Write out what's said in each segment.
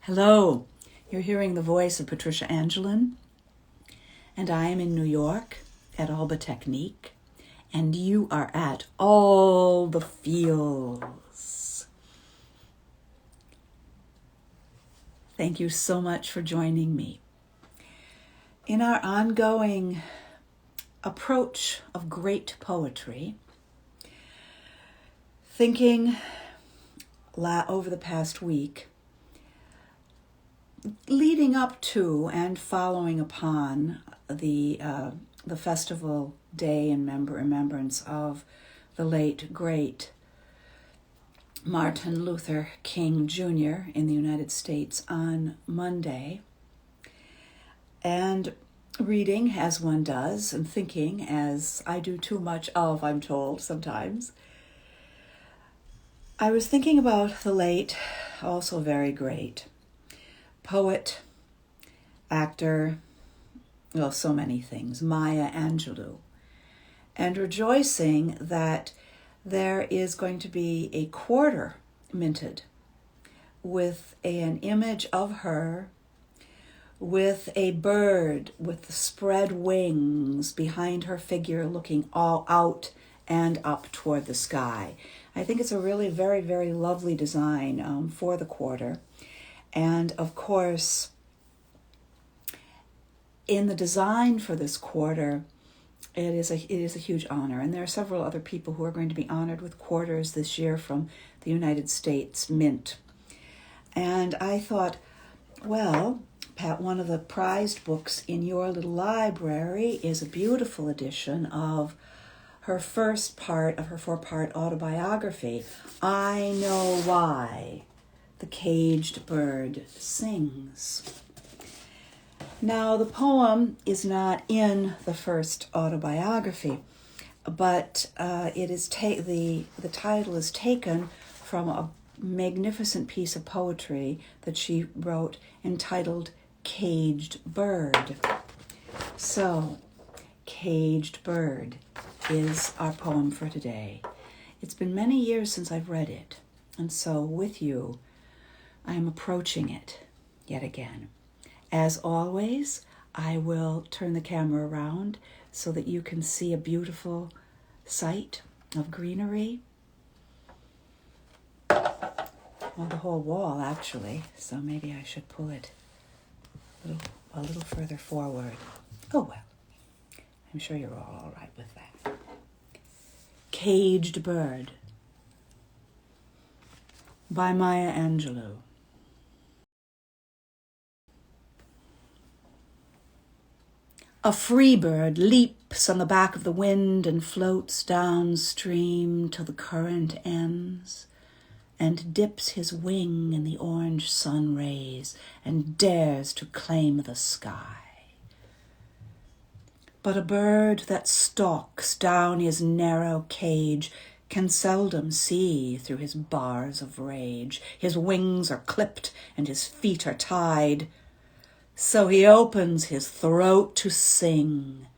Hello, you're hearing the voice of Patricia Angelou, and I am in New York at Alba Technique, and you are at All the Feels. Thank you so much for joining me. In our ongoing approach of great poetry, thinking over the past week, leading up to and following upon the festival day in remembrance of the late, great Martin Luther King Jr. in the United States on Monday, and reading as one does and thinking as I do too much of, I'm told sometimes, I was thinking about the late, also very great poet, actor, well, so many things, Maya Angelou, and rejoicing that there is going to be a quarter minted with an image of her with a bird with the spread wings behind her figure looking all out and up toward the sky. I think it's a really very, very lovely design for the quarter. And of course, in the design for this quarter, it is a huge honor. And there are several other people who are going to be honored with quarters this year from the United States Mint. And I thought, well, Pat, one of the prized books in your little library is a beautiful edition of her first part of her 4-part autobiography, I Know Why the Caged Bird Sings. Now, the poem is not in the first autobiography, but it is the title is taken from a magnificent piece of poetry that she wrote entitled Caged Bird. So, Caged Bird is our poem for today. It's been many years since I've read it, and so with you, I am approaching it yet again. As always, I will turn the camera around so that you can see a beautiful sight of greenery. Well, the whole wall, actually, so maybe I should pull it a little further forward. Oh, well, I'm sure you're all right with that. Caged Bird by Maya Angelou. A free bird leaps on the back of the wind and floats downstream till the current ends, and dips his wing in the orange sun rays and dares to claim the sky. But a bird that stalks down his narrow cage can seldom see through his bars of rage. His wings are clipped and his feet are tied. So he opens his throat to sing.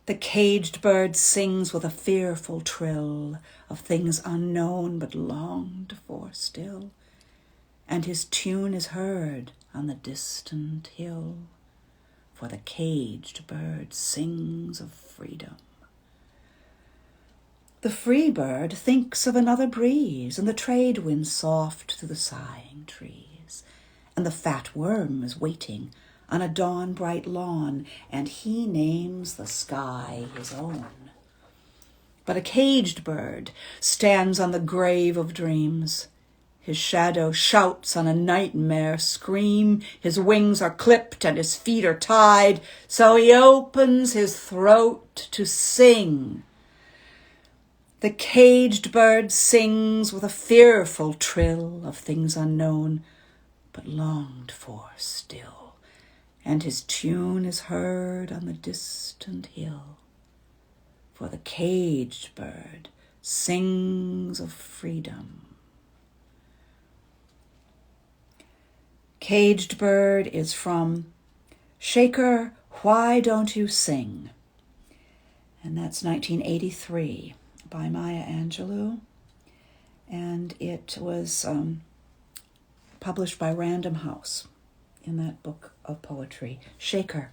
The caged bird sings with a fearful trill of things unknown but longed for still, and his tune is heard on the distant hill, for the caged bird sings of freedom. The free bird thinks of another breeze, and the trade wind soft through the sighing trees. And the fat worm is waiting on a dawn-bright lawn, and he names the sky his own. But a caged bird stands on the grave of dreams. His shadow shouts on a nightmare scream. His wings are clipped and his feet are tied, so he opens his throat to sing. The caged bird sings with a fearful trill of things unknown, but longed for still, and his tune is heard on the distant hill, for the caged bird sings of freedom. Caged Bird is from Shaker, Why Don't You Sing? And that's 1983 by Maya Angelou, and it was published by Random House in that book of poetry. Shaker,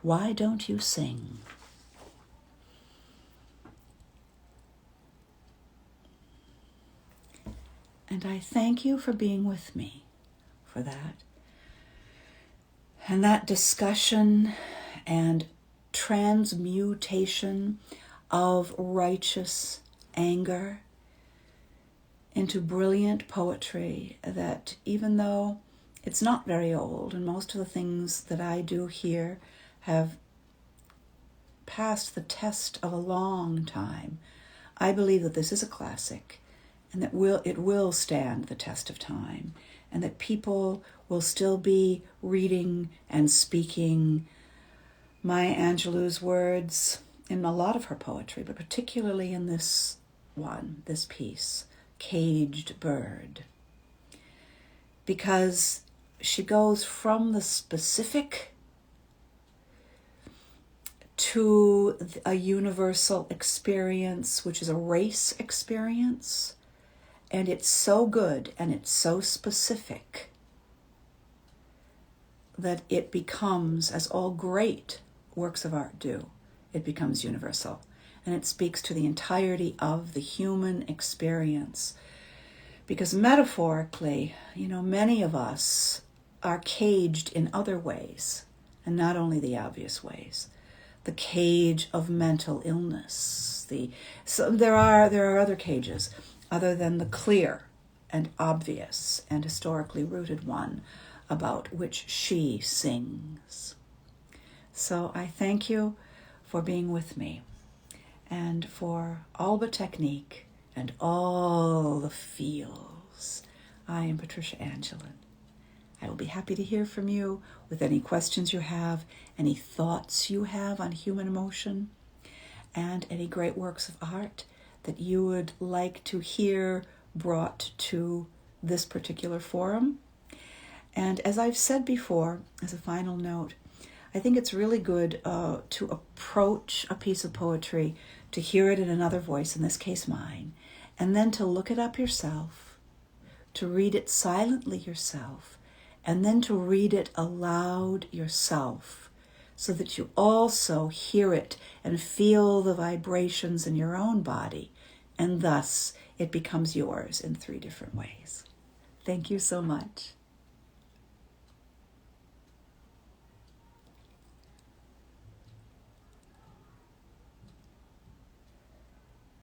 why don't you sing? And I thank you for being with me for that. And that discussion and transmutation of righteous anger into brilliant poetry that, even though it's not very old and most of the things that I do here have passed the test of a long time, I believe that this is a classic and that it will stand the test of time, and that people will still be reading and speaking Maya Angelou's words in a lot of her poetry, but particularly in this piece, Caged Bird, because she goes from the specific to a universal experience, which is a race experience, and it's so good and it's so specific that it becomes, as all great works of art do, it becomes universal. And it speaks to the entirety of the human experience. Because metaphorically, many of us are caged in other ways, and not only the obvious ways. The cage of mental illness. So there are other cages other than the clear and obvious and historically rooted one about which she sings. So I thank you for being with me, and for Alba technique and all the feels. I am Patricia Angelou. I will be happy to hear from you with any questions you have, any thoughts you have on human emotion, and any great works of art that you would like to hear brought to this particular forum. And as I've said before, as a final note, I think it's really good to approach a piece of poetry, to hear it in another voice, in this case mine, and then to look it up yourself, to read it silently yourself, and then to read it aloud yourself, so that you also hear it and feel the vibrations in your own body, and thus it becomes yours in 3 different ways. Thank you so much.